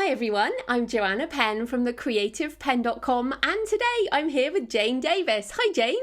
Hi everyone, I'm Joanna Penn from thecreativepenn.com and today I'm here with Jane Davis. Hi Jane.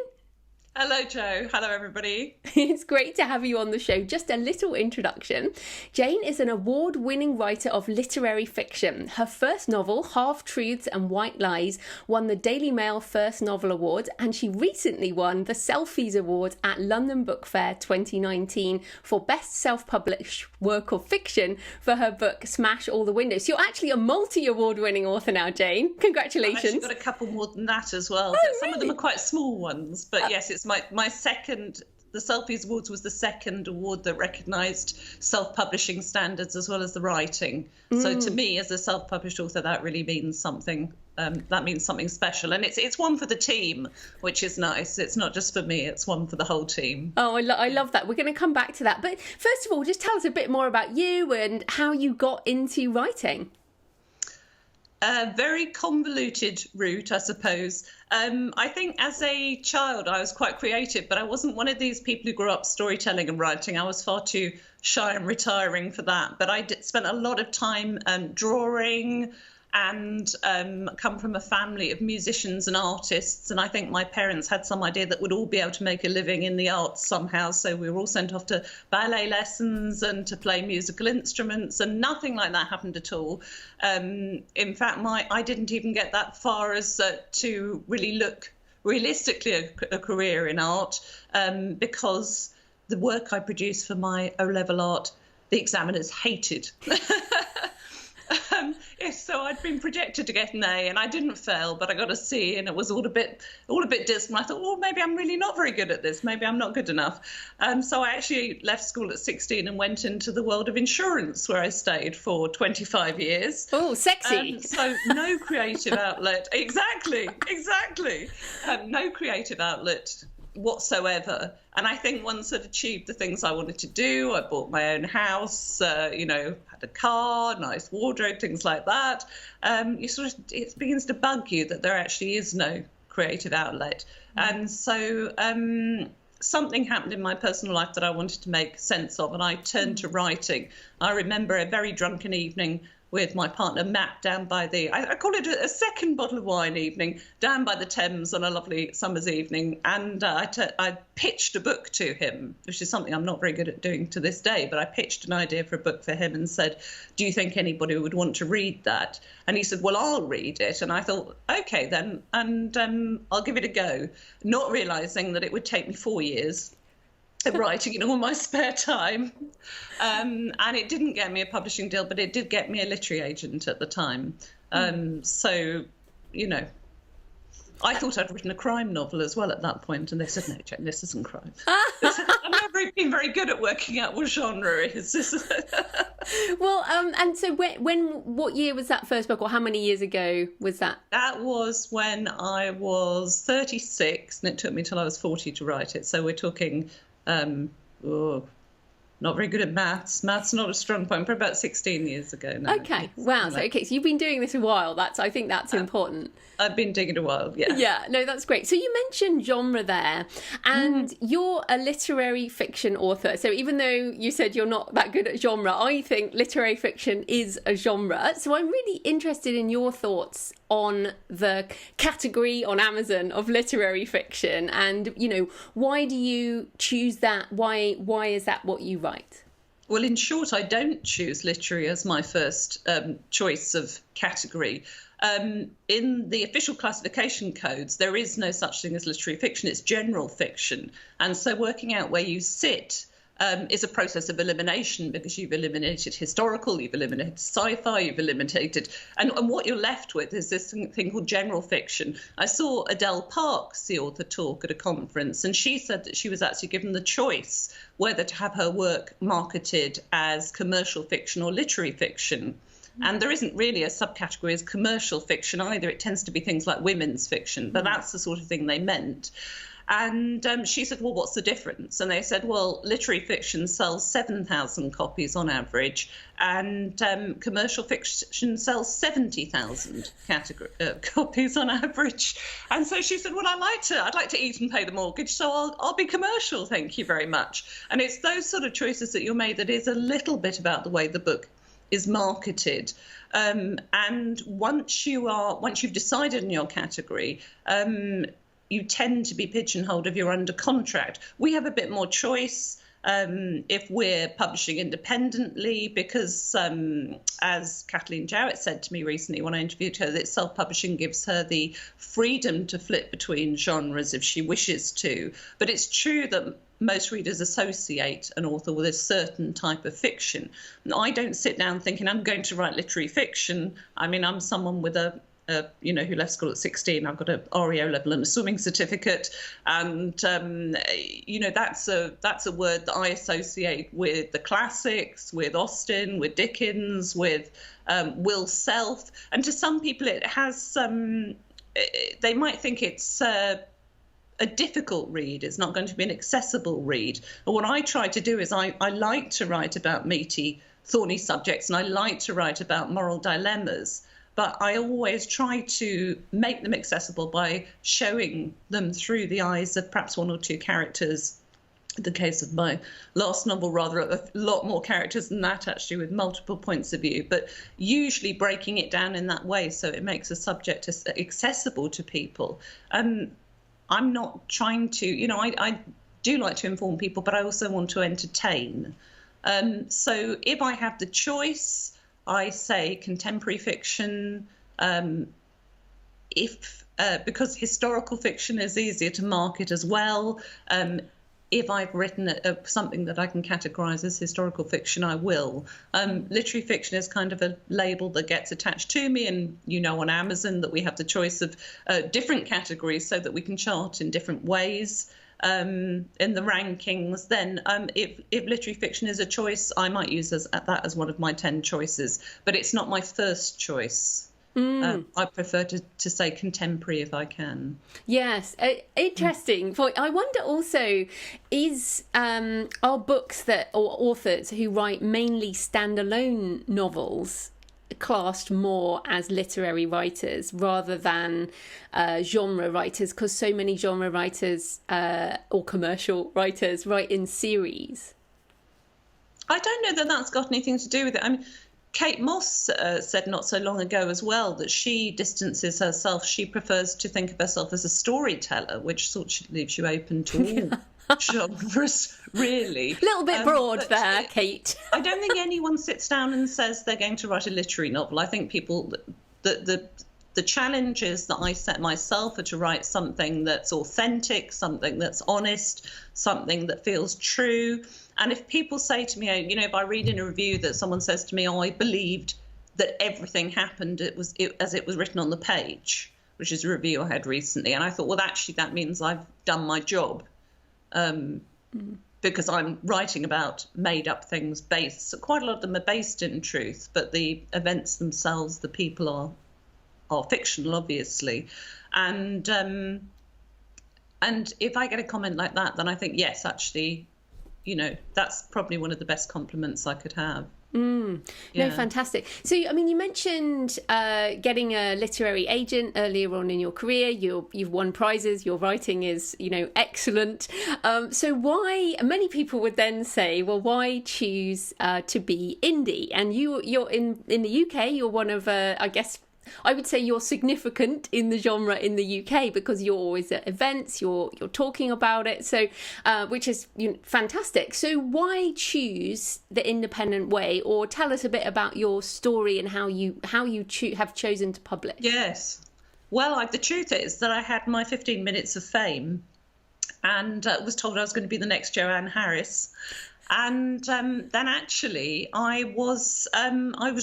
Hello Joe, hello everybody. It's great to have you on the show. Just a little introduction. Jane is an award-winning writer of literary fiction. Her first novel, Half Truths and White Lies, won the Daily Mail First Novel Award, and she recently won the Selfies Award at London Book Fair 2019 for Best Self-Published Work of Fiction for her book Smash All the Windows. You're actually a multi-award winning author now, Jane. Congratulations. I've actually got a couple more than that as well. Oh, Some really? of them are quite small ones, but yes, it's my second. The Selfies Awards was the second award that recognised self-publishing standards as well as the writing. So to me, as a self-published author, that really means something. That means something special, and it's one for the team, which is nice. It's not just for me; it's one for the whole team. Oh, I love that. We're going to come back to that, but first of all, just tell us a bit more about you and how you got into writing. A very convoluted route, I suppose. I think as a child, I was quite creative, but I wasn't one of these people who grew up storytelling and writing. I was far too shy and retiring for that. But I spent a lot of time drawing and come from a family of musicians and artists. And I think my parents had some idea that we'd all be able to make a living in the arts somehow. So we were all sent off to ballet lessons and to play musical instruments, and nothing like that happened at all. In fact, I didn't even get that far as to really look realistically at a career in art, because the work I produced for my O-level art, the examiners hated. So I'd been projected to get an A, and I didn't fail, but I got a C, and it was all a bit dismal. I thought, well, maybe I'm really not very good at this. Maybe I'm not good enough. So I actually left school at 16 and went into the world of insurance, where I stayed for 25 years. Oh, sexy. So no creative outlet. Exactly. No creative outlet whatsoever. And I think once I'd achieved the things I wanted to do, I bought my own house, had a car, nice wardrobe, things like that. It begins to bug you that there actually is no creative outlet. And so something happened in my personal life that I wanted to make sense of, and I turned to writing. I remember a very drunken evening with my partner Matt down by I call it a second bottle of wine evening, down by the Thames on a lovely summer's evening. And I pitched a book to him, which is something I'm not very good at doing to this day. But I pitched an idea for a book for him and said, do you think anybody would want to read that? And he said, well, I'll read it. And I thought, OK, then, and I'll give it a go, not realising that it would take me 4 years. Writing in all my spare time. And it didn't get me a publishing deal, but it did get me a literary agent at the time. So, I thought I'd written a crime novel as well at that point, and they said, no, Jane, this isn't crime. I've never been very good at working out what genre it is. Well, and so what year was that first book, or how many years ago was that? That was when I was 36, and it took me till I was 40 to write it. So we're talking... not very good at maths. Maths not a strong point, but about 16 years ago now. Okay, wow. So you've been doing this a while. I think that's important. I've been doing it a while, yeah. Yeah, no, that's great. So you mentioned genre there, and you're a literary fiction author. So even though you said you're not that good at genre, I think literary fiction is a genre. So I'm really interested in your thoughts on the category on Amazon of literary fiction, and why do you choose that? Why is that what you write? Well, in short, I don't choose literary as my first choice of category. In the official classification codes, there is no such thing as literary fiction. It's general fiction. And so working out where you sit is a process of elimination, because you've eliminated historical, you've eliminated sci-fi, you've eliminated... And what you're left with is this thing called general fiction. I saw Adele Parks, the author, talk at a conference, and she said that she was actually given the choice whether to have her work marketed as commercial fiction or literary fiction. And there isn't really a subcategory as commercial fiction either. It tends to be things like women's fiction, but that's the sort of thing they meant. And she said, well, what's the difference? And they said, well, literary fiction sells 7,000 copies on average, and commercial fiction sells 70,000 copies on average. And so she said, well, I'd like to eat and pay the mortgage, so I'll be commercial, thank you very much. And it's those sort of choices that you're made that is a little bit about the way the book is marketed. And once you've decided on your category, you tend to be pigeonholed if you're under contract. We have a bit more choice if we're publishing independently, because as Kathleen Jowett said to me recently when I interviewed her, that self-publishing gives her the freedom to flip between genres if she wishes to. But it's true that most readers associate an author with a certain type of fiction. I don't sit down thinking I'm going to write literary fiction. I mean, I'm someone with who left school at 16. I've got an REO level and a swimming certificate, and that's a word that I associate with the classics, with Austen, with Dickens, with Will Self. And to some people, it has they might think it's a difficult read. It's not going to be an accessible read. But what I try to do is I like to write about meaty, thorny subjects, and I like to write about moral dilemmas. But I always try to make them accessible by showing them through the eyes of perhaps one or two characters. In the case of my last novel, rather, a lot more characters than that, actually, with multiple points of view, but usually breaking it down in that way so it makes a subject accessible to people. I'm not trying to, I do like to inform people, but I also want to entertain. So if I have the choice, I say contemporary fiction, because historical fiction is easier to market as well. If I've written something that I can categorise as historical fiction, I will. Literary fiction is kind of a label that gets attached to me, and on Amazon that we have the choice of different categories so that we can chart in different ways in the rankings. Then if literary fiction is a choice, I might use that as one of my 10 choices, but it's not my first choice. I prefer to say contemporary if I can. Yes, interesting point. I wonder also, are books or authors who write mainly standalone novels classed more as literary writers rather than genre writers, because so many genre writers or commercial writers write in series? I don't know that that's got anything to do with it. I mean, Kate Moss said not so long ago as well that she distances herself. She prefers to think of herself as a storyteller, which sort of leaves you open to all genres, really. A little bit broad there, Kate. I don't think anyone sits down and says they're going to write a literary novel. I think people, the challenges that I set myself are to write something that's authentic, something that's honest, something that feels true. And if people say to me, if I read in a review that someone says to me, I believed that everything happened as it was written on the page, which is a review I had recently, and I thought, well, actually, that means I've done my job, because I'm writing about made-up things so quite a lot of them are based in truth, but the events themselves, the people are fictional, obviously. And if I get a comment like that, then I think, yes, actually, that's probably one of the best compliments I could have. No, fantastic. So, I mean, you mentioned getting a literary agent earlier on in your career. You've won prizes. Your writing is, excellent. So why? Many people would then say, well, why choose to be indie? And you're in the UK. You're one of, I guess, I would say you're significant in the genre in the UK because you're always at events, you're talking about it, so which is fantastic. So why choose the independent way, or tell us a bit about your story and how you have chosen to publish? Yes, well, the truth is that I had my 15 minutes of fame, and was told I was going to be the next Joanne Harris. And then actually I was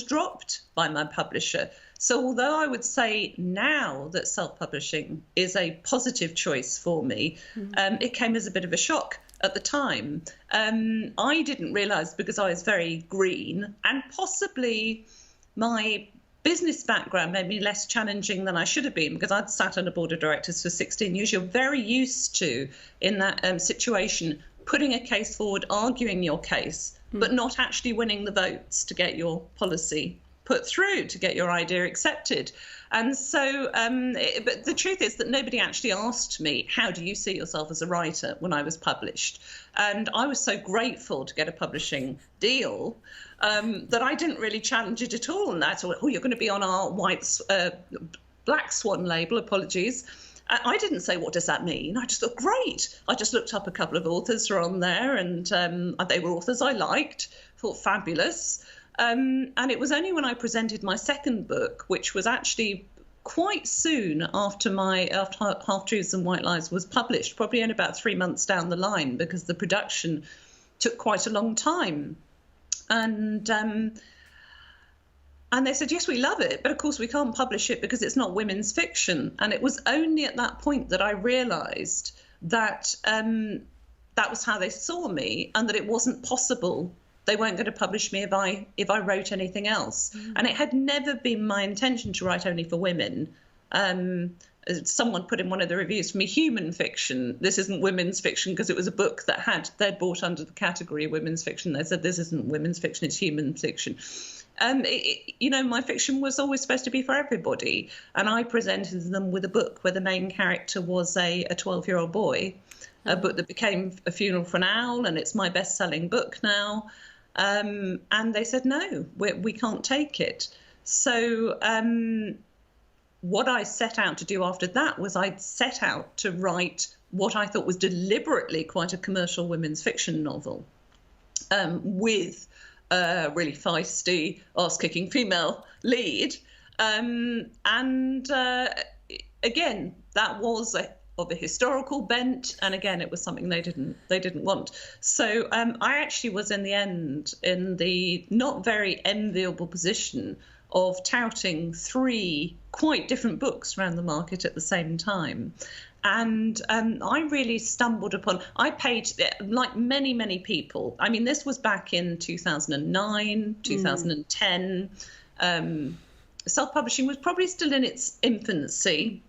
dropped by my publisher. So although I would say now that self-publishing is a positive choice for me, it came as a bit of a shock at the time. I didn't realise, because I was very green, and possibly my business background made me less challenging than I should have been, because I'd sat on a board of directors for 16 years. You're very used to, in that situation, putting a case forward, arguing your case, but not actually winning the votes to get your policy put through to get your idea accepted. And so, but the truth is that nobody actually asked me, how do you see yourself as a writer, when I was published? And I was so grateful to get a publishing deal that I didn't really challenge it at all. And I thought, oh, you're going to be on our Black Swan label, apologies. I didn't say, what does that mean? I just thought, great. I just looked up a couple of authors who are on there, and they were authors I liked, thought fabulous. And it was only when I presented my second book, which was actually quite soon after Half Truths and White Lies was published, probably in about 3 months down the line, because the production took quite a long time. And they said, yes, we love it, but of course we can't publish it because it's not women's fiction. And it was only at that point that I realised that that was how they saw me, and that it wasn't possible. They weren't going to publish me if I wrote anything else. And it had never been my intention to write only for women. Someone put in one of the reviews for me, human fiction. This isn't women's fiction, because it was a book that they'd bought under the category of women's fiction. They said, this isn't women's fiction, it's human fiction. My fiction was always supposed to be for everybody. And I presented them with a book where the main character was a 12-year-old boy, a book that became A Funeral for an Owl, and it's my best-selling book now. And they said, no, we can't take it. So what I set out to do after that was I'd set out to write what I thought was deliberately quite a commercial women's fiction novel, with a really feisty, arse-kicking female lead. Again, that was of a historical bent, and again, it was something they didn't want. So I actually was in the end in the not very enviable position of touting 3 quite different books around the market at the same time. And I really stumbled upon, I paid, like many people, I mean, this was back in 2009, 2010. Self-publishing was probably still in its infancy.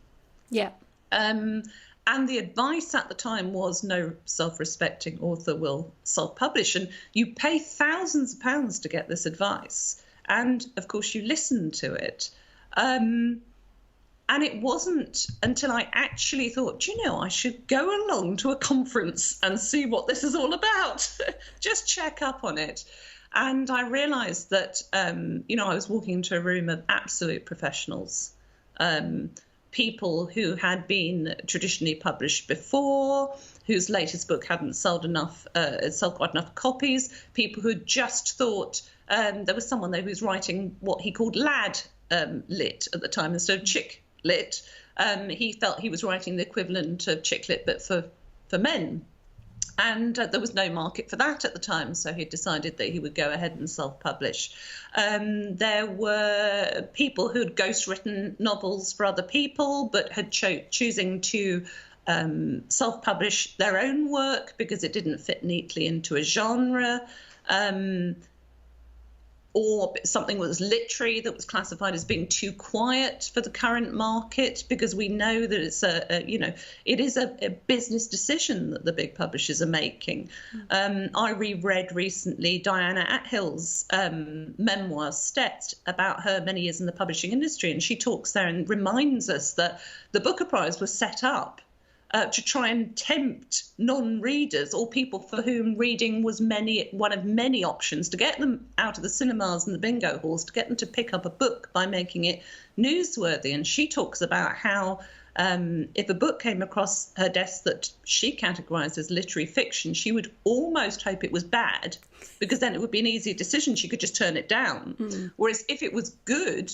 Yeah. And the advice at the time was no self-respecting author will self-publish. And you pay thousands of pounds to get this advice. And, of course, you listen to it. And it wasn't until I actually thought, I should go along to a conference and see what this is all about. Just check up on it. And I realised that, I was walking into a room of absolute professionals, people who had been traditionally published before, whose latest book hadn't sold quite enough copies, people who just thought there was someone there who was writing what he called lad lit at the time instead of chick lit. He felt he was writing the equivalent of chick lit, but for men. And there was no market for that at the time, so he decided that he would go ahead and self-publish. There were people who'd ghostwritten novels for other people, but had choosing to self-publish their own work because it didn't fit neatly into a genre. Or something that was literary that was classified as being too quiet for the current market, because we know that it's it is a business decision that the big publishers are making. I reread recently Diana Athill's memoir, Stet, about her many years in the publishing industry, and she talks there and reminds us that the Booker Prize was set up to try and tempt non-readers or people for whom reading was one of many options, to get them out of the cinemas and the bingo halls, to get them to pick up a book by making it newsworthy. And she talks about how if a book came across her desk that she categorised as literary fiction, she would almost hope it was bad, because then it would be an easy decision. She could just turn it down. Whereas if it was good,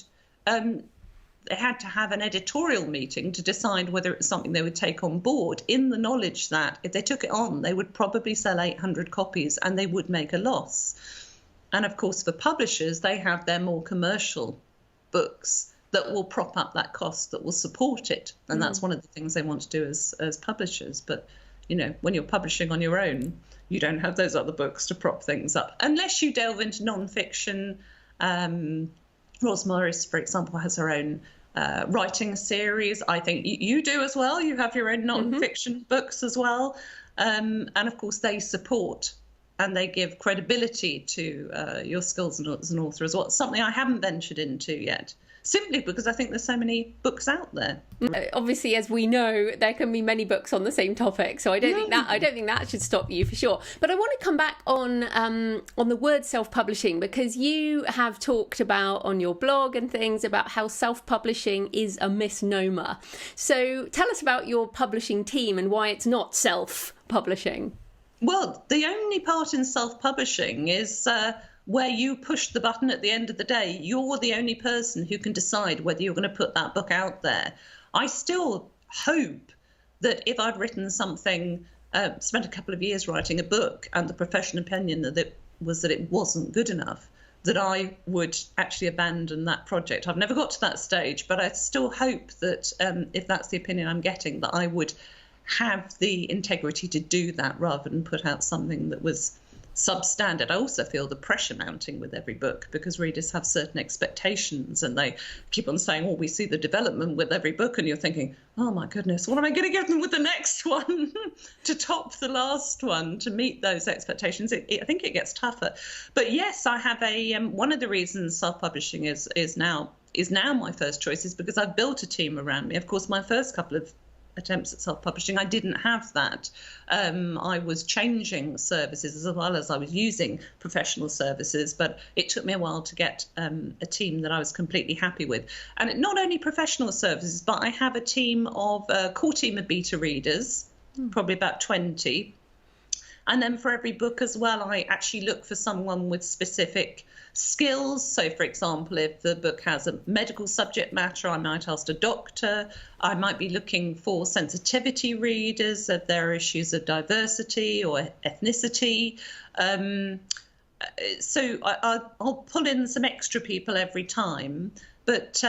they had to have an editorial meeting to decide whether it was something they would take on board, in the knowledge that if they took it on, they would probably sell 800 copies and they would make a loss. And of course, for publishers, they have their more commercial books that will prop up that cost, that will support it. And that's one of the things they want to do as publishers. But, when you're publishing on your own, you don't have those other books to prop things up, unless you delve into non-fiction. Ros Morris, for example, has her own writing series. I think you do as well. You have your own non-fiction books as well. And of course, they support and they give credibility to your skills as an author as well. It's something I haven't ventured into yet, simply because I think there's so many books out there. Obviously, as we know, there can be many books on the same topic, so I don't think that should stop you for sure. But I want to come back on the word self-publishing, because you have talked about on your blog and things about how self-publishing is a misnomer. So tell us about your publishing team and why it's not self-publishing. Well, the only part in self-publishing is where you push the button at the end of the day. You're the only person who can decide whether you're going to put that book out there. I still hope that if I'd written something, spent a couple of years writing a book, and the professional opinion that it wasn't good enough, that I would actually abandon that project. I've never got to that stage, but I still hope that if that's the opinion I'm getting, that I would have the integrity to do that rather than put out something that was substandard. I also feel the pressure mounting with every book, because readers have certain expectations and they keep on saying, we see the development with every book, and you're thinking, oh my goodness, what am I going to give them with the next one to top the last one, to meet those expectations? I think it gets tougher. But yes, I have one of the reasons self-publishing is now my first choice is because I've built a team around me. Of course, my first couple of attempts at self-publishing, I didn't have that. I was changing services as well as I was using professional services, but it took me a while to get a team that I was completely happy with. And not only professional services, but I have a team of core team of beta readers, probably about 20. And then for every book as well, I actually look for someone with specific skills. So, for example, if the book has a medical subject matter, I might ask a doctor. I might be looking for sensitivity readers if there are issues of diversity or ethnicity. So I'll pull in some extra people every time. But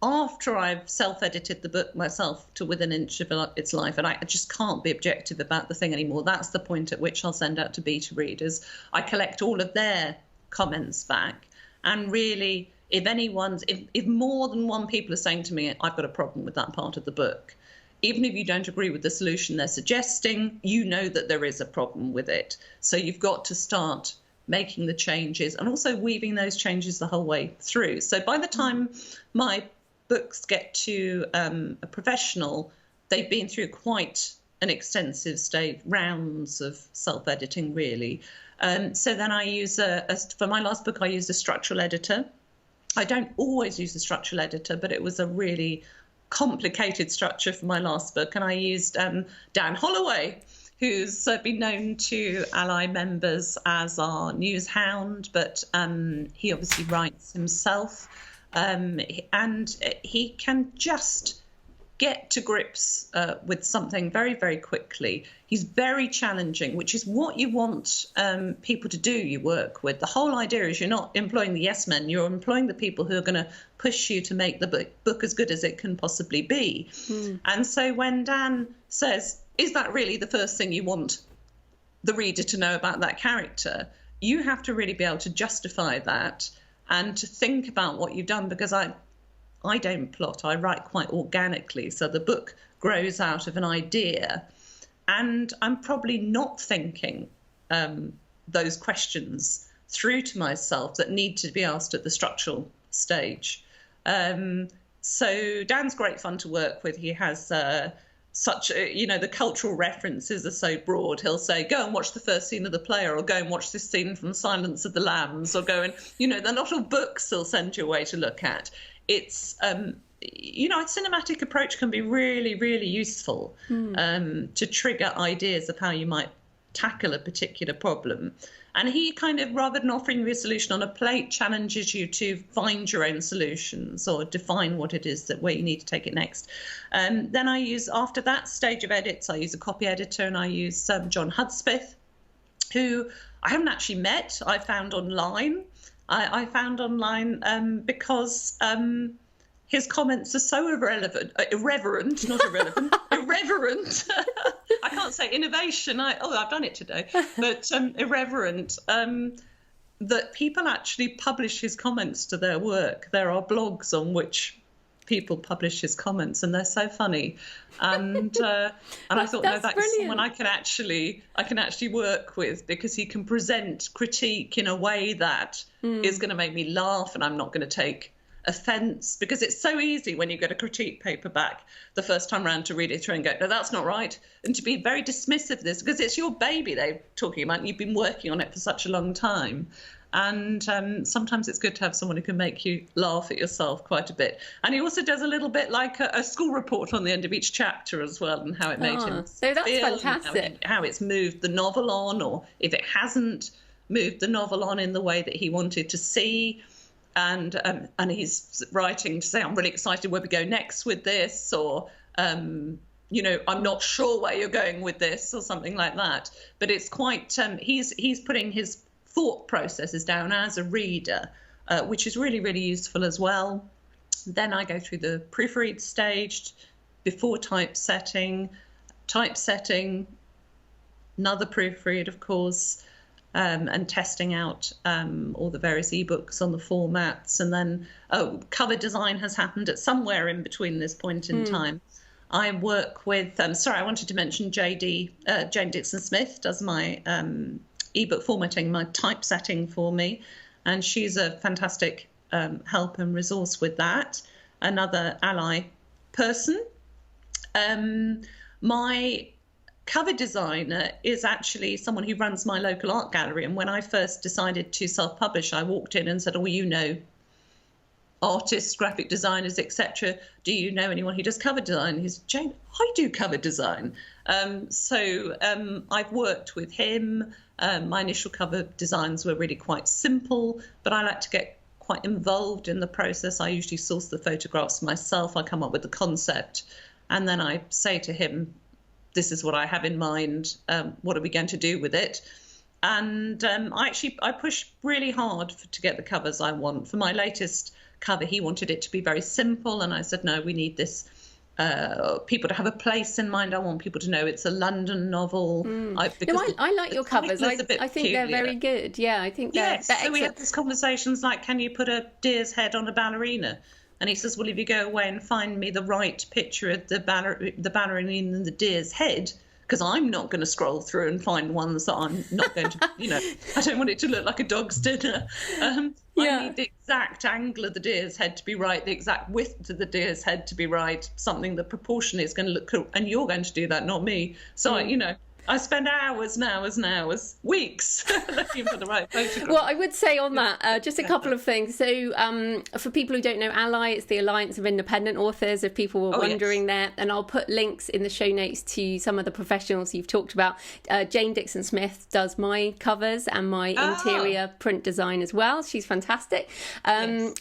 after I've self-edited the book myself to within an inch of its life, and I just can't be objective about the thing anymore, that's the point at which I'll send out to beta readers. I collect all of their comments back, and really, if more than one people are saying to me, I've got a problem with that part of the book, even if you don't agree with the solution they're suggesting, you know that there is a problem with it. So you've got to start making the changes and also weaving those changes the whole way through. So by the time my books get to a professional, they've been through quite an extensive rounds of self-editing, really. So then I use for my last book, I used a structural editor. I don't always use a structural editor, but it was a really complicated structure for my last book. And I used Dan Holloway, who's been known to ally members as our news hound, but he obviously writes himself. And he can just get to grips with something very, very quickly. He's very challenging, which is what you want people to do you work with. The whole idea is you're not employing the yes men, you're employing the people who are going to push you to make the book as good as it can possibly be. And so when Dan says, is that really the first thing you want the reader to know about that character? You have to really be able to justify that and to think about what you've done, because I don't plot, I write quite organically. So the book grows out of an idea, and I'm probably not thinking those questions through to myself that need to be asked at the structural stage. So Dan's great fun to work with. He has the cultural references are so broad. He'll say, go and watch the first scene of The Player, or go and watch this scene from Silence of the Lambs, or go and, they're not all books he'll send you away to look at. It's, a cinematic approach can be really, really useful to trigger ideas of how you might tackle a particular problem. And he kind of, rather than offering you a solution on a plate, challenges you to find your own solutions or define what it is where you need to take it next. Then after that stage of edits, I use a copy editor, and I use John Hudspeth, who I haven't actually met. I found online. I found online because his comments are so irreverent, not irrelevant, irreverent. I can't say innovation. I've done it today, but irreverent. That people actually publish his comments to their work. There are blogs on which people publish his comments, and they're so funny. And I thought, no, that's someone I can actually work with, because he can present critique in a way that is going to make me laugh, and I'm not going to take offence, because it's so easy when you get a critique paperback the first time round to read it through and go, no, that's not right, and to be very dismissive of this, because it's your baby they're talking about, and you've been working on it for such a long time. And sometimes it's good to have someone who can make you laugh at yourself quite a bit. And he also does a little bit like a school report on the end of each chapter as well, and how it made him so that's feel, fantastic. how it's moved the novel on, or if it hasn't moved the novel on in the way that he wanted to see. And he's writing to say, I'm really excited where we go next with this, or I'm not sure where you're going with this, or something like that. But it's quite he's putting his thought processes down as a reader, which is really, really useful as well. Then I go through the proofread stage before typesetting, another proofread, of course, and testing out all the various ebooks on the formats. And then cover design has happened at somewhere in between this point in time. I work with, I wanted to mention Jane Dixon Smith does my ebook formatting, my typesetting for me, and she's a fantastic help and resource with that. Another ally person. My cover designer is actually someone who runs my local art gallery, and when I first decided to self-publish, I walked in and said, artists, graphic designers, etc. Do you know anyone who does cover design? He's, Jane, I do cover design. So I've worked with him. My initial cover designs were really quite simple, but I like to get quite involved in the process. I usually source the photographs myself. I come up with the concept, and then I say to him, this is what I have in mind. What are we going to do with it? And I push really hard to get the covers I want. For my latest cover, he wanted it to be very simple, and I said, no, we need this people to have a place in mind. I want people to know it's a London novel. I like your covers. I think they're very good. Yeah, I think they're so excellent. We had these conversations like, can you put a deer's head on a ballerina? And he says, well, if you go away and find me the right picture of the ballerina and the deer's head, because I'm not going to scroll through and find ones that I'm not going to, I don't want it to look like a dog's dinner. I need the exact angle of the deer's head to be right, the exact width of the deer's head to be right, something the proportion is going to look cool. And you're going to do that, not me. So, I spend hours, weeks looking for the right photograph. Well, I would say on that, just a couple of things. So for people who don't know Ally, it's the Alliance of Independent Authors, if people were wondering there. And I'll put links in the show notes to some of the professionals you've talked about. Jane Dixon Smith does my covers and my interior print design as well. She's fantastic. And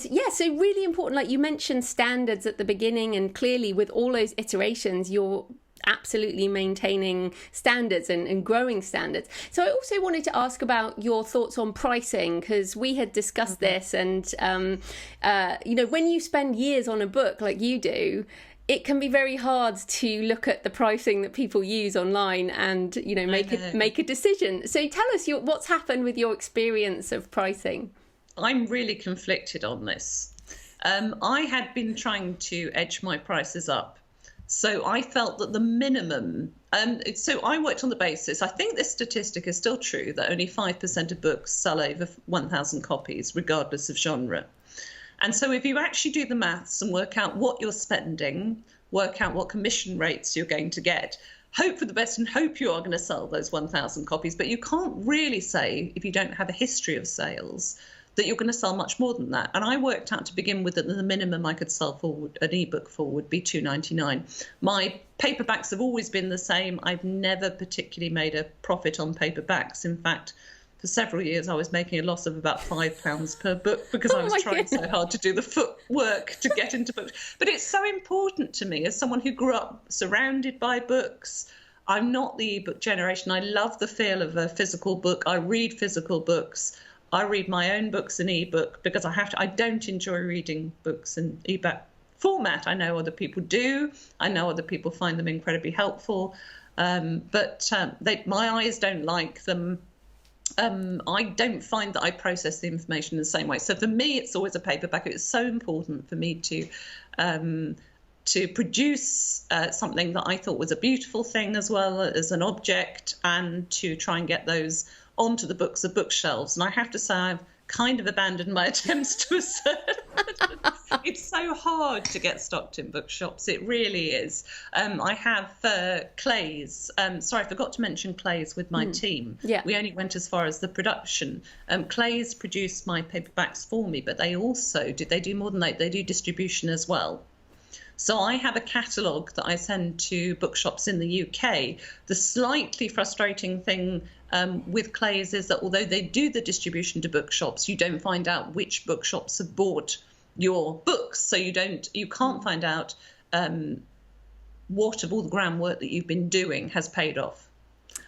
so really important, like you mentioned standards at the beginning, and clearly with all those iterations, you're absolutely maintaining standards and growing standards. So I also wanted to ask about your thoughts on pricing, because we had discussed this, and when you spend years on a book like you do, it can be very hard to look at the pricing that people use online and make a decision. So tell us what's happened with your experience of pricing. I'm really conflicted on this. I had been trying to edge my prices up. So I felt that the minimum, so I worked on the basis, I think this statistic is still true, that only 5% of books sell over 1,000 copies, regardless of genre. And so if you actually do the maths and work out what you're spending, work out what commission rates you're going to get, hope for the best and hope you are going to sell those 1,000 copies. But you can't really say, if you don't have a history of sales, that you're going to sell much more than that. And I worked out to begin with that the minimum I could sell for an ebook for would be $2.99. My paperbacks have always been the same. I've never particularly made a profit on paperbacks. In fact, for several years, I was making a loss of about £5 per book because I was trying so hard to do the footwork to get into books. But it's so important to me as someone who grew up surrounded by books. I'm not the ebook generation. I love the feel of a physical book. I read physical books. I read my own books in ebook because I don't enjoy reading books in ebook format. I know other people do. I know other people find them incredibly helpful. But my eyes don't like them I don't find that I process the information in the same way. So for me, it's always a paperback. It's so important for me to produce something that I thought was a beautiful thing as well as an object, and to try and get those onto the bookshelves. And I have to say, I've kind of abandoned my attempts to assert. It's so hard to get stocked in bookshops. It really is. I have Clays. Sorry, I forgot to mention Clays with my team. Yeah. We only went as far as the production. Clays produced my paperbacks for me, but they do more than that. They do distribution as well. So I have a catalogue that I send to bookshops in the UK. The slightly frustrating thing with Clays is that although they do the distribution to bookshops, you don't find out which bookshops have bought your books. So you can't find out what of all the groundwork that you've been doing has paid off.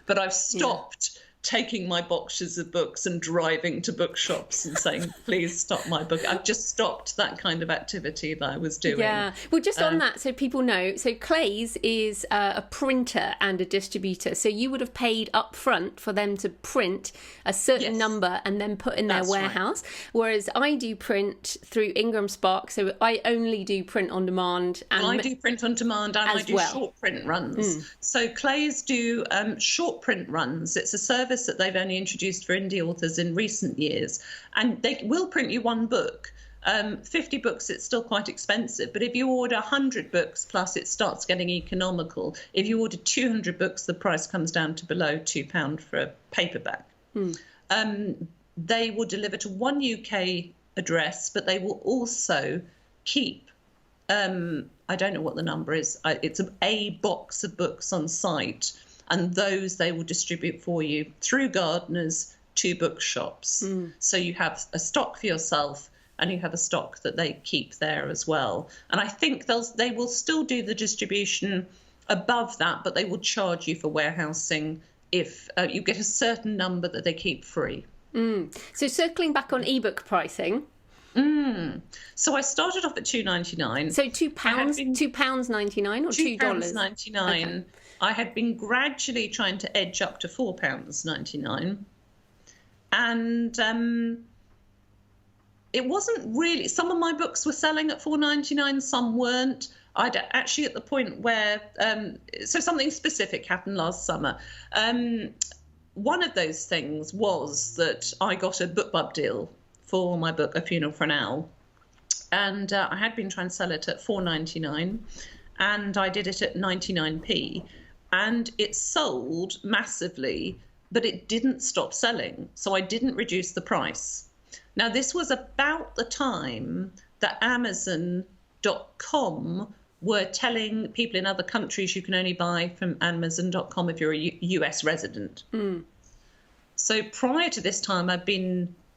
But I've stopped taking my boxes of books and driving to bookshops and saying, please stop my book. I've just stopped that kind of activity that I was doing. Yeah. Well, just on that, so people know, so Clays is a printer and a distributor. So you would have paid up front for them to print a certain number and then put in their warehouse. Right. Whereas I do print through Ingram Spark. So I only do print on demand. And I do print on demand and I do short print runs. So Clays do short print runs. It's a service that they've only introduced for indie authors in recent years, and they will print you one book. 50 books, it's still quite expensive, but if you order 100 books plus, it starts getting economical. If you order 200 books, the price comes down to below £2 for a paperback. They will deliver to one UK address, but they will also keep I don't know what the number is, it's a box of books on site, and those they will distribute for you through gardeners to bookshops. So you have a stock for yourself and you have a stock that they keep there as well. And I think they will still do the distribution above that, but they will charge you for warehousing if you get a certain number that they keep free. So circling back on ebook pricing. So I started off at $2.99. So £2.99 or $2? $2.99. Okay. I had been gradually trying to edge up to £4.99. And it wasn't really, some of my books were selling at $4.99, some weren't. I'd actually at the point where, so something specific happened last summer. One of those things was that I got a BookBub deal for my book, A Funeral for an Owl. And I had been trying to sell it at $4.99, and I did it at 99p. And it sold massively, but it didn't stop selling. So I didn't reduce the price. Now, this was about the time that Amazon.com were telling people in other countries you can only buy from Amazon.com if you're a US resident. So prior to this time, I've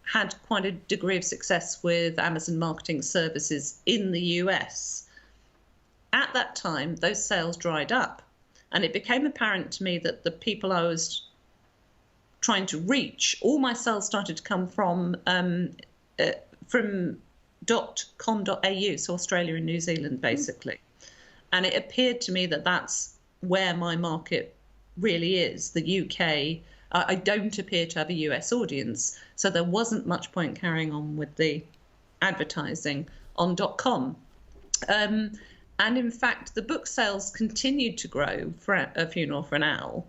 had quite a degree of success with Amazon marketing services in the US. At that time, those sales dried up. And it became apparent to me that the people I was trying to reach, all my sales started to come from .com.au, so Australia and New Zealand, basically. And it appeared to me that that's where my market really is, the UK. I don't appear to have a US audience, so there wasn't much point carrying on with the advertising on .com. And in fact, the book sales continued to grow for A Funeral for an Owl.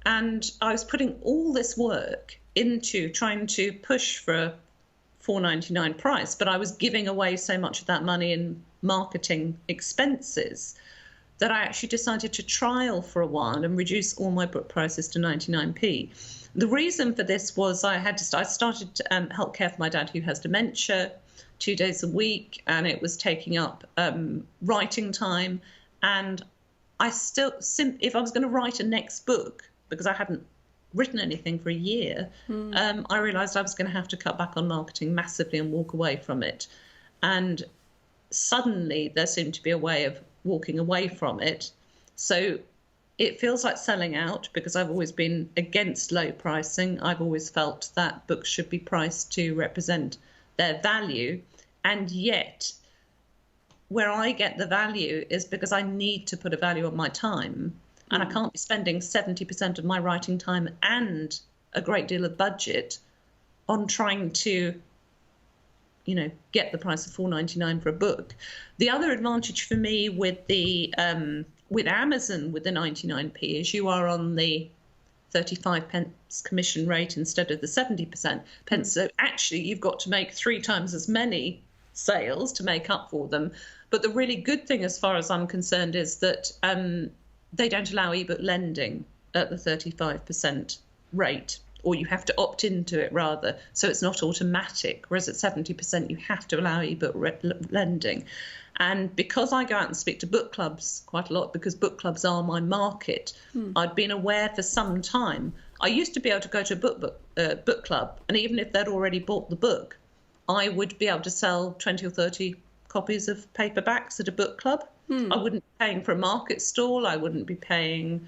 And I was putting all this work into trying to push for a $4.99 price, but I was giving away so much of that money in marketing expenses that I actually decided to trial for a while and reduce all my book prices to 99p. The reason for this was I started to help care for my dad who has dementia 2 days a week, and it was taking up writing time. And I still, if I was going to write a next book, because I hadn't written anything for a year, I realised I was going to have to cut back on marketing massively and walk away from it. And suddenly there seemed to be a way of walking away from it. So it feels like selling out, because I've always been against low pricing. I've always felt that books should be priced to represent their value. And yet, where I get the value is because I need to put a value on my time. And I can't be spending 70% of my writing time and a great deal of budget on trying to, get the price of $4.99 for a book. The other advantage for me with the with Amazon with the 99p is you are on the 35 pence commission rate instead of the 70% pence. So actually you've got to make 3 times as many sales to make up for them. But the really good thing, as far as I'm concerned, is that they don't allow ebook lending at the 35% rate, or you have to opt into it rather. So it's not automatic, whereas at 70% you have to allow ebook lending. And because I go out and speak to book clubs quite a lot, because book clubs are my market, I'd been aware for some time. I used to be able to go to a book club, and even if they'd already bought the book, I would be able to sell 20 or 30 copies of paperbacks at a book club. I wouldn't be paying for a market stall. I wouldn't be paying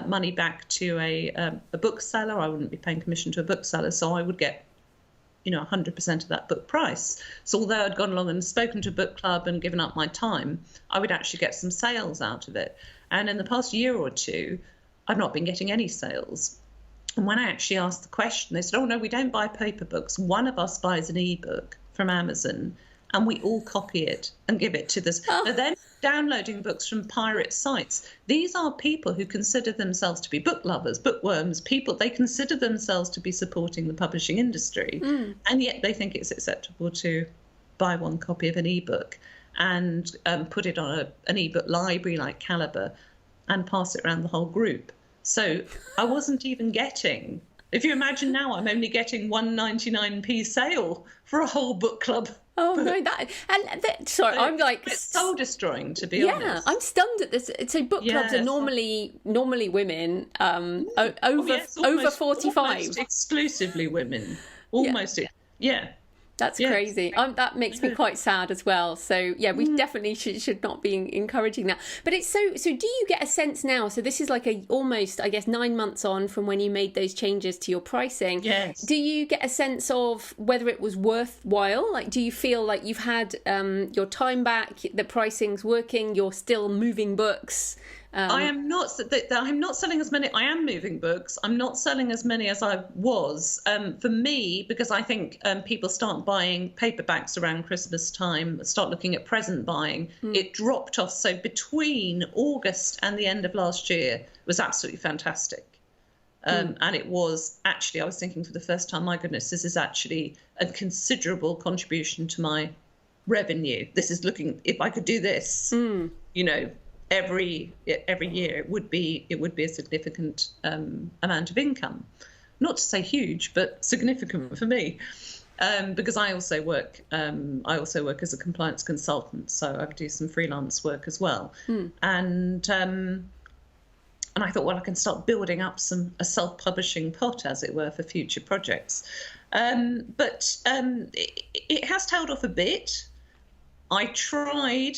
money back to a bookseller. I wouldn't be paying commission to a bookseller. So I would get 100% of that book price. So although I'd gone along and spoken to a book club and given up my time, I would actually get some sales out of it. And in the past year or two, I've not been getting any sales. And when I actually asked the question, they said, oh, no, we don't buy paper books. One of us buys an ebook from Amazon and we all copy it and give it to this. Oh. They're then downloading books from pirate sites. These are people who consider themselves to be book lovers, bookworms, people. They consider themselves to be supporting the publishing industry. And yet they think it's acceptable to buy one copy of an ebook and put it on an ebook library like Calibre and pass it around the whole group. So I wasn't even getting, if you imagine now, I'm only getting 1.99p sale for a whole book club. Oh no, sorry, I'm like, it's soul destroying, to be honest. Yeah, I'm stunned at this. So book clubs are normally women over 45. Almost exclusively women. Almost, yeah. That's crazy. That makes me quite sad as well. So yeah, we definitely should not be encouraging that. But it's so do you get a sense now? So this is like almost, I guess, 9 months on from when you made those changes to your pricing. Yes. Do you get a sense of whether it was worthwhile? Like, do you feel like you've had your time back, the pricing's working, you're still moving books? I'm not selling as many. I am moving books. I'm not selling as many as I was. For me, because I think people start buying paperbacks around Christmas time, start looking at present buying, it dropped off. So between August and the end of last year, it was absolutely fantastic. And it was actually, I was thinking for the first time, my goodness, this is actually a considerable contribution to my revenue. This is looking, if I could do this, every year it would be a significant amount of income. Not to say huge, but significant for me, because I also work as a compliance consultant, so I do some freelance work as well. And I thought, well, I can start building up a self-publishing pot, as it were, for future projects. But it has tailed off a bit. I tried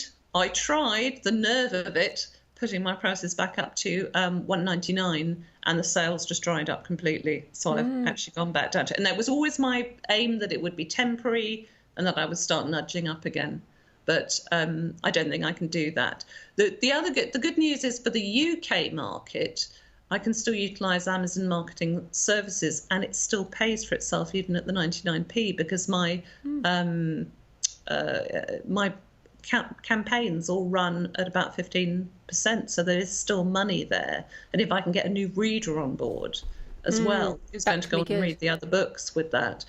the nerve of it, putting my prices back up to $1.99, and the sales just dried up completely. So I've actually gone back down to it. And that was always my aim, that it would be temporary and that I would start nudging up again. But I don't think I can do that. The good news is, for the UK market, I can still utilise Amazon Marketing Services, and it still pays for itself even at the 99p, because my campaigns all run at about 15%, so there is still money there. And if I can get a new reader on board as well, who's going to go and read the other books with that,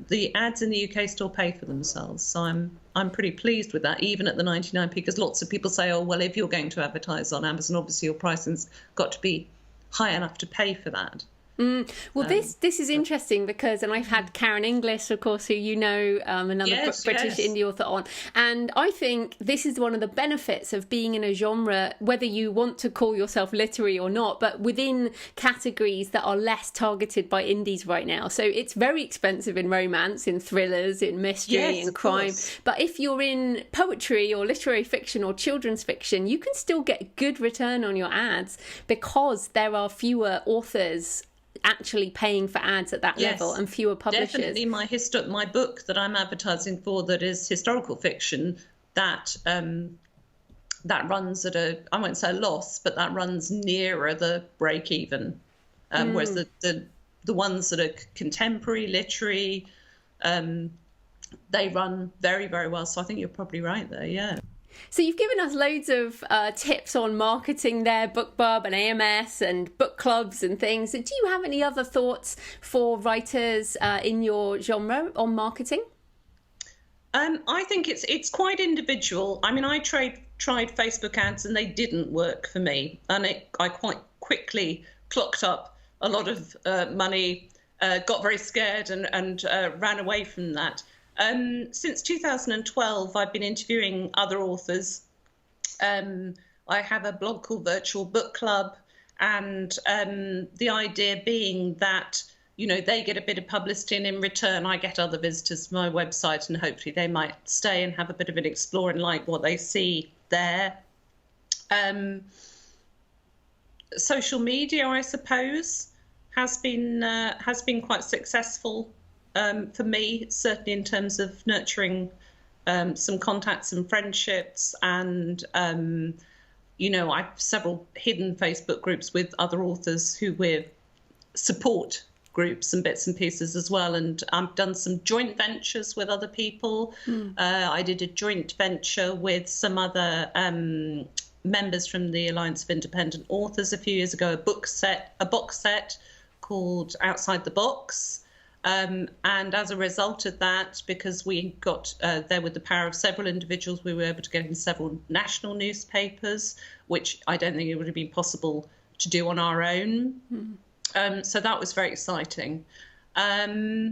the ads in the UK still pay for themselves. So I'm pretty pleased with that, even at the 99p, because lots of people say, oh, well, if you're going to advertise on Amazon, obviously your pricing's got to be high enough to pay for that. Well, this is interesting because, and I've had Karen Inglis, of course, who you know, another British indie author on, and I think this is one of the benefits of being in a genre, whether you want to call yourself literary or not, but within categories that are less targeted by indies right now. So it's very expensive in romance, in thrillers, in mystery, in crime. But if you're in poetry or literary fiction or children's fiction, you can still get good return on your ads, because there are fewer authors actually paying for ads at that level, and fewer publishers. Definitely my book that I'm advertising for, that is historical fiction, that runs at I won't say a loss, but that runs nearer the break even, whereas the the ones that are contemporary, literary, they run very, very well. So I think you're probably right there, yeah. So you've given us loads of tips on marketing there, BookBub and AMS and book clubs and things. Do you have any other thoughts for writers in your genre on marketing? I think it's quite individual. I mean, I tried Facebook ads and they didn't work for me. And I quite quickly clocked up a lot of money, got very scared and ran away from that. Since 2012, I've been interviewing other authors. I have a blog called Virtual Book Club, and the idea being that, you know, they get a bit of publicity and in return I get other visitors to my website, and hopefully they might stay and have a bit of an explore and like what they see there. Social media, I suppose, has been quite successful for me, certainly in terms of nurturing some contacts and friendships. And, you know, I have several hidden Facebook groups with other authors who we're support groups and bits and pieces as well. And I've done some joint ventures with other people. I did a joint venture with some other members from the Alliance of Independent Authors a few years ago, a box set called Outside the Box. And as a result of that, because we got there with the power of several individuals, we were able to get in several national newspapers, which I don't think it would have been possible to do on our own. So that was very exciting. Yeah.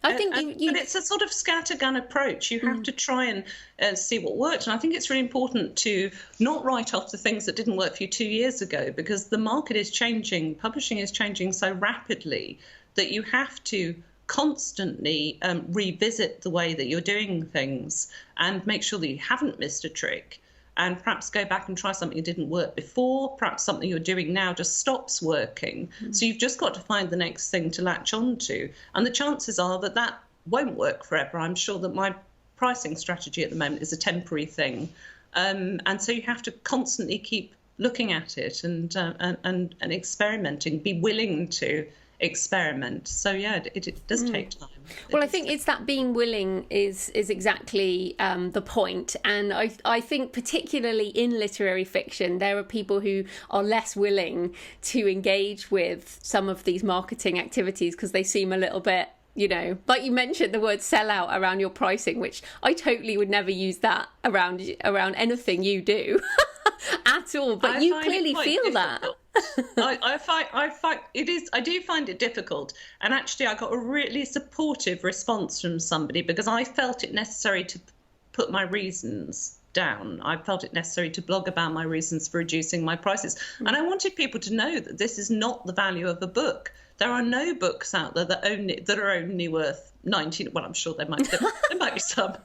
I think but it's a sort of scattergun approach. You have to try and see what works. And I think it's really important to not write off the things that didn't work for you 2 years ago, because the market is changing. Publishing is changing so rapidly that you have to constantly revisit the way that you're doing things and make sure that you haven't missed a trick. And perhaps go back and try something that didn't work before. Perhaps something you're doing now just stops working. So you've just got to find the next thing to latch onto. And the chances are that that won't work forever. I'm sure that my pricing strategy at the moment is a temporary thing. And so you have to constantly keep looking at it and experimenting, be willing to experiment. So yeah, it does take time. Well, I think it's that being willing is exactly the point. And I think particularly in literary fiction, there are people who are less willing to engage with some of these marketing activities because they seem a little bit, you know, like you mentioned the word sellout around your pricing, which I totally would never use that around anything you do at all. But you clearly feel that. I find it is. I do find it difficult, and actually, I got a really supportive response from somebody because I felt it necessary to put my reasons down. I felt it necessary to blog about my reasons for reducing my prices, and I wanted people to know that this is not the value of a book. There are no books out there that are only worth 19. Well, I'm sure there might be some,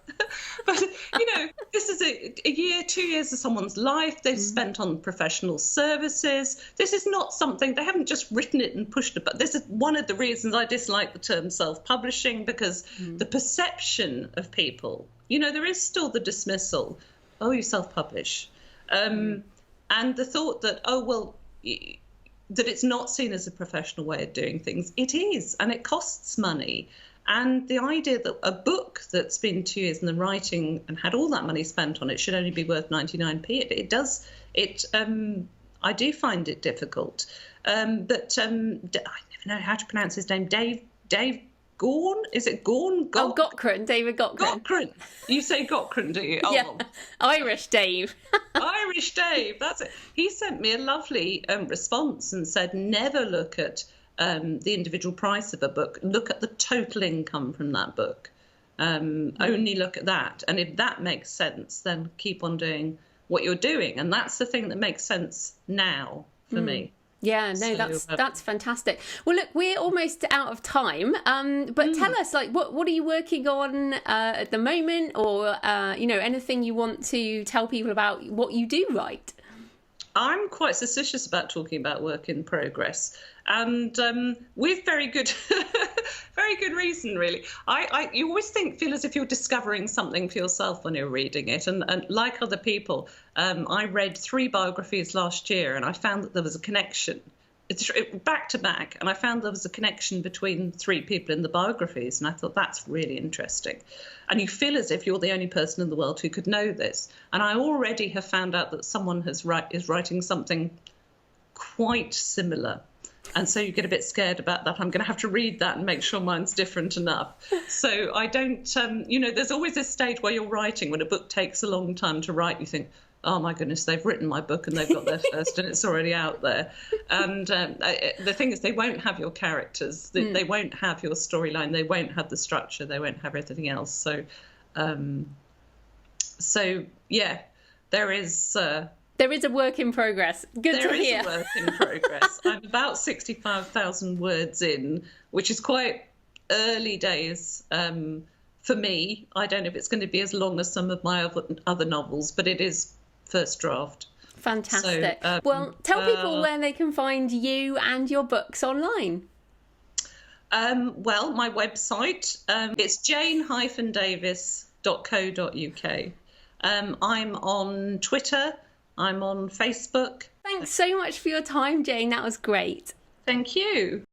but you know, this is a year, 2 years of someone's life they've spent on professional services. This is not something they haven't just written it and pushed it. But this is one of the reasons I dislike the term self-publishing, because the perception of people, you know, there is still the dismissal. Oh, you self-publish, and the thought that that it's not seen as a professional way of doing things. It is, and it costs money. And the idea that a book that's been 2 years in the writing and had all that money spent on it should only be worth 99p, I do find it difficult. But I never know how to pronounce his name. Dave Gaughan? Is it Gaughan? Gaughran, David Gaughran. Gaughran. You say Gaughran, do you? Oh. Yeah, Irish Dave. Irish Dave, that's it. He sent me a lovely response and said, never look at the individual price of a book. Look at the total income from that book. Only look at that. And if that makes sense, then keep on doing what you're doing. And that's the thing that makes sense now for me. Yeah, no, that's fantastic. Well, look, we're almost out of time, but tell us, like, what are you working on at the moment, or you know, anything you want to tell people about what you do write? I'm quite suspicious about talking about work in progress, and with very good reason, really. You always feel as if you're discovering something for yourself when you're reading it, and like other people, I read 3 biographies last year, and I found that there was a connection back to back, and I found there was a connection between 3 people in the biographies, and I thought that's really interesting. And you feel as if you're the only person in the world who could know this. And I already have found out that someone is writing something quite similar. And so you get a bit scared about that. I'm going to have to read that and make sure mine's different enough. So I don't, there's always this stage where you're writing, when a book takes a long time to write, you think, oh my goodness, they've written my book and they've got there first and it's already out there. And the thing is, they won't have your characters. They won't have your storyline. They won't have the structure. They won't have everything else. So yeah, there is... There is a work in progress. Good to hear. There is a work in progress. I'm about 65,000 words in, which is quite early days for me. I don't know if it's going to be as long as some of my other novels, but it is first draft. Fantastic. So, well, tell people where they can find you and your books online. Well, my website, it's jane-davis.co.uk. I'm on Twitter. I'm on Facebook. Thanks so much for your time, Jane. That was great. Thank you.